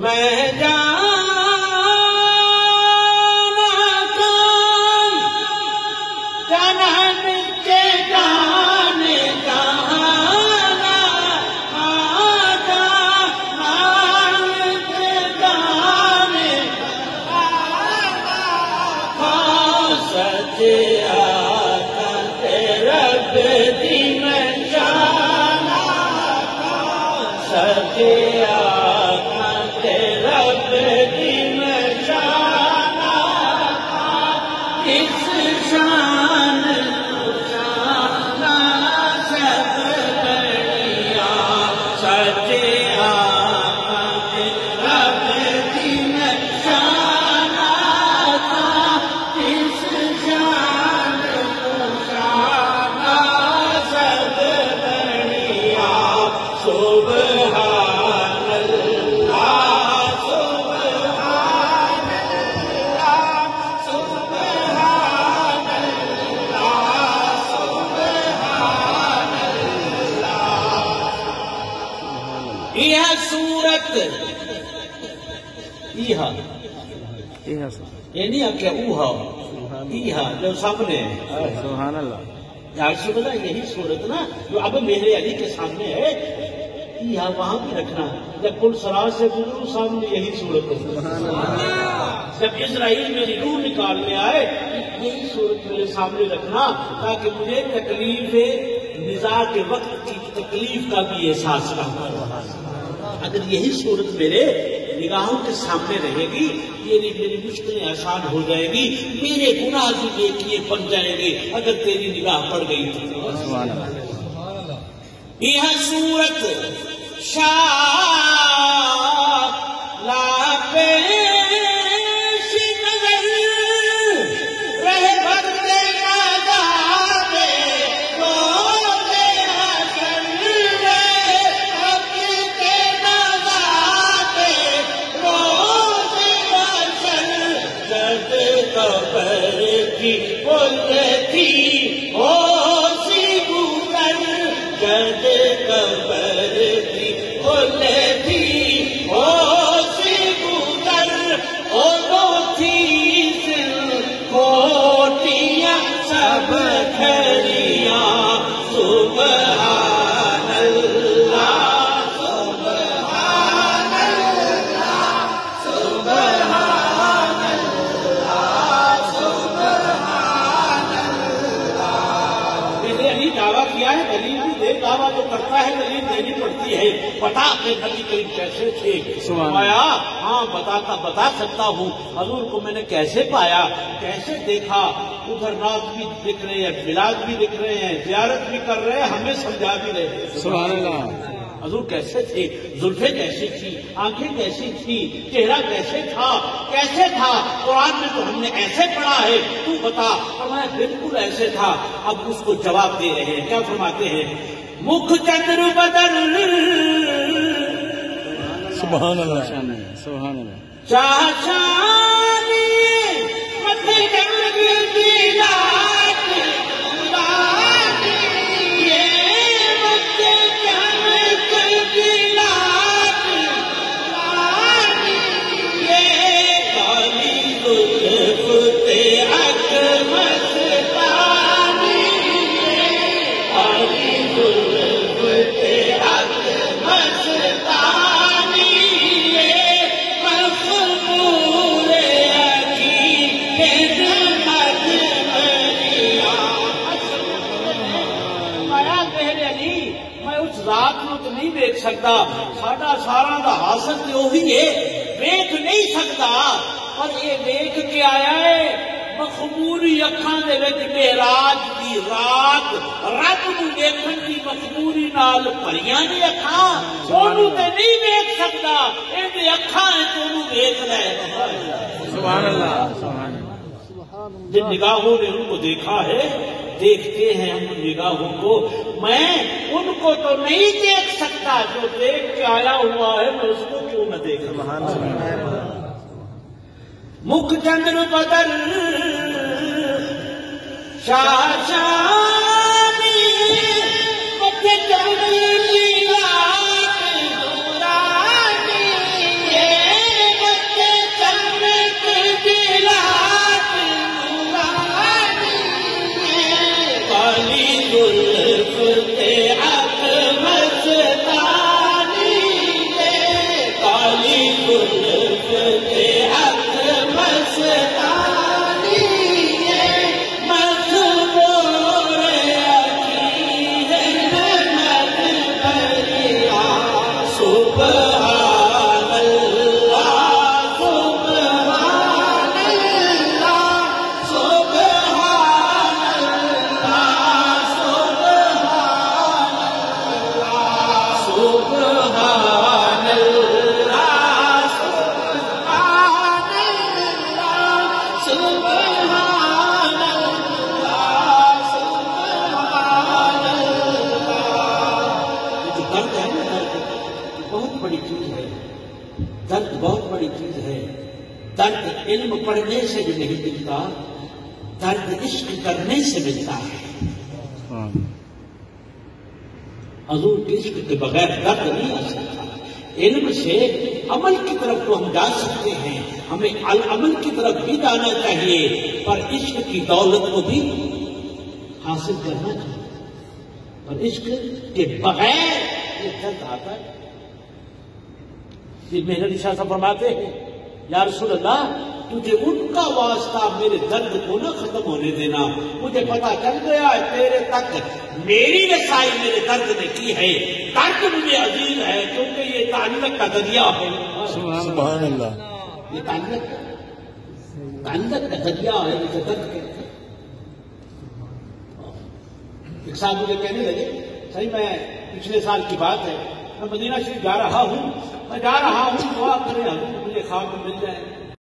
میں جانا کون جنم کے جانے جانا آجا مان کے جانے سچے آقا رب دی میں جانا سچے آقا رب دی میں جانا اس شان کو جانا سب بڑیا سچے آقا رب دی میں جانا اس شان کو جانا سب بڑیا سبحان اللہ سبحان اللہ سبحان اللہ سبحان اللہ یہ صورت یہ نہیں آکیا اوہا ایہا جو سامنے ہے سبحان اللہ عرض بلا یہی صورت نا جو اب میرے علی کے سامنے ہے یہاں وہاں بھی رکھنا جب کل سراج سے گزروں سامنے یہی صورت ہے جب اسرائیل میری روح نکالنے آئے یہی صورت میرے سامنے رکھنا تاکہ مجھے تکلیف نزاع کے وقت کی تکلیف کا بھی احساس نہ ہو اگر یہی صورت میرے نگاہوں کے سامنے رہے گی میری مشکلیں آسان ہو جائے گی میرے گناہ بھی نیکیے بن جائیں گے اگر تیری نگاہ پڑ گئی تو یہ صورت شاہ لا پیش نظر رہ بھرتے عذاب روز حشر حق کے عذاب روز حشر جد قبر کی بلتی ہو سی گزر جد قبر کی بلتی ہو سی گزر او تھی کوٹیاں سب کھڑیاں سبحان اللہ سبحان اللہ سبحان اللہ سبحان اللہ میرے علی دعویٰ کیا ہے دلیل بھی دے دعویٰ تو کرتا ہے دلیل دینی پڑتی ہے بتا کہ نبی کریم کیسے تھے آیا ہاں بتا سکتا ہوں حضور کو میں نے کیسے پایا کیسے دیکھا ادھر ناز بھی دکھ رہے ہیں بلاد بھی دکھ رہے ہیں زیارت بھی کر رہے ہیں ہمیں سمجھا بھی رہے ہیں سبحان اللہ حضور کیسے تھے زلفیں کیسی تھی آنکھیں کیسی تھی چہرہ کیسے تھا قرآن میں تو ہم نے ایسے پڑھا ہے تو بتا فرمایا بالکل ایسے تھا اب اس کو جواب دے رہے ہیں کیا فرماتے ہیں مکھ چندر بدل سبحان اللہ سبحان اللہ چاچانی متھے جنگ دی لات یہ متھے جنگ دی لات یہ کالی زلف تیرک مستانی کالی زلف تیرک مستانی ذات نو تو نہیں دیکھ سکتا ساڈا سارا دا حاصل تو وہی ہے دیکھ نہیں سکتا پر یہ دیکھ کے آیا ہے مخموری اکھاں دے وچ معراج دی رات رب نو دیکھن دی مخموری نال بھریاں دی اکھاں اونوں تے نہیں دیکھ سکتا ایندی اکھاں تے اونوں دیکھدا ہے سبحان اللہ سبحان اللہ جن نگاہوں نے ان کو دیکھا ہے دیکھتے ہیں ہم نگاہوں کو میں ان کو تو نہیں دیکھ سکتا جو دیکھ کے آیا ہوا ہے میں اس کو کیوں نہ دیکھوں مکھ چندر بدل شاہ شانی مکھ چندر کی رات نورانی یہ بڑی چیز ہے، درد بہت بڑی چیز ہے۔ درد علم پڑھنے سے بھی نہیں ملتا، درد عشق کرنے سے ملتا ہے۔ حضور کے عشق کے بغیر درد نہیں آ سکتا۔ علم سے عمل کی طرف تو ہم جا سکتے ہیں، ہمیں عمل کی طرف بھی جانا چاہیے، پر عشق کی دولت کو بھی حاصل کرنا چاہیے۔ اور عشق کے بغیر یہ درد آتا ہے۔ یہ محنت شاہ صاحب فرماتے ہیں یا رسول اللہ تجھے ان کا واسطہ میرے درد کو نہ ختم ہونے دینا، مجھے پتا چل گیا ہے تیرے تک میری رسائی میرے درد نے کی ہے، درد مجھے عزیز ہے کیونکہ یہ تعلق کا ذریعہ ہے۔ سبحان اللہ۔ یہ تعلق کا ذریعہ ہے، اسے درد کہتے ہیں۔ ایک صاحب مجھے کہنے لگے، صحیح میں پچھلے سال کی بات ہے، میں مدینہ شریف جا رہا ہوں، دعا کریں حضور مجھے خواب میں مل جائے۔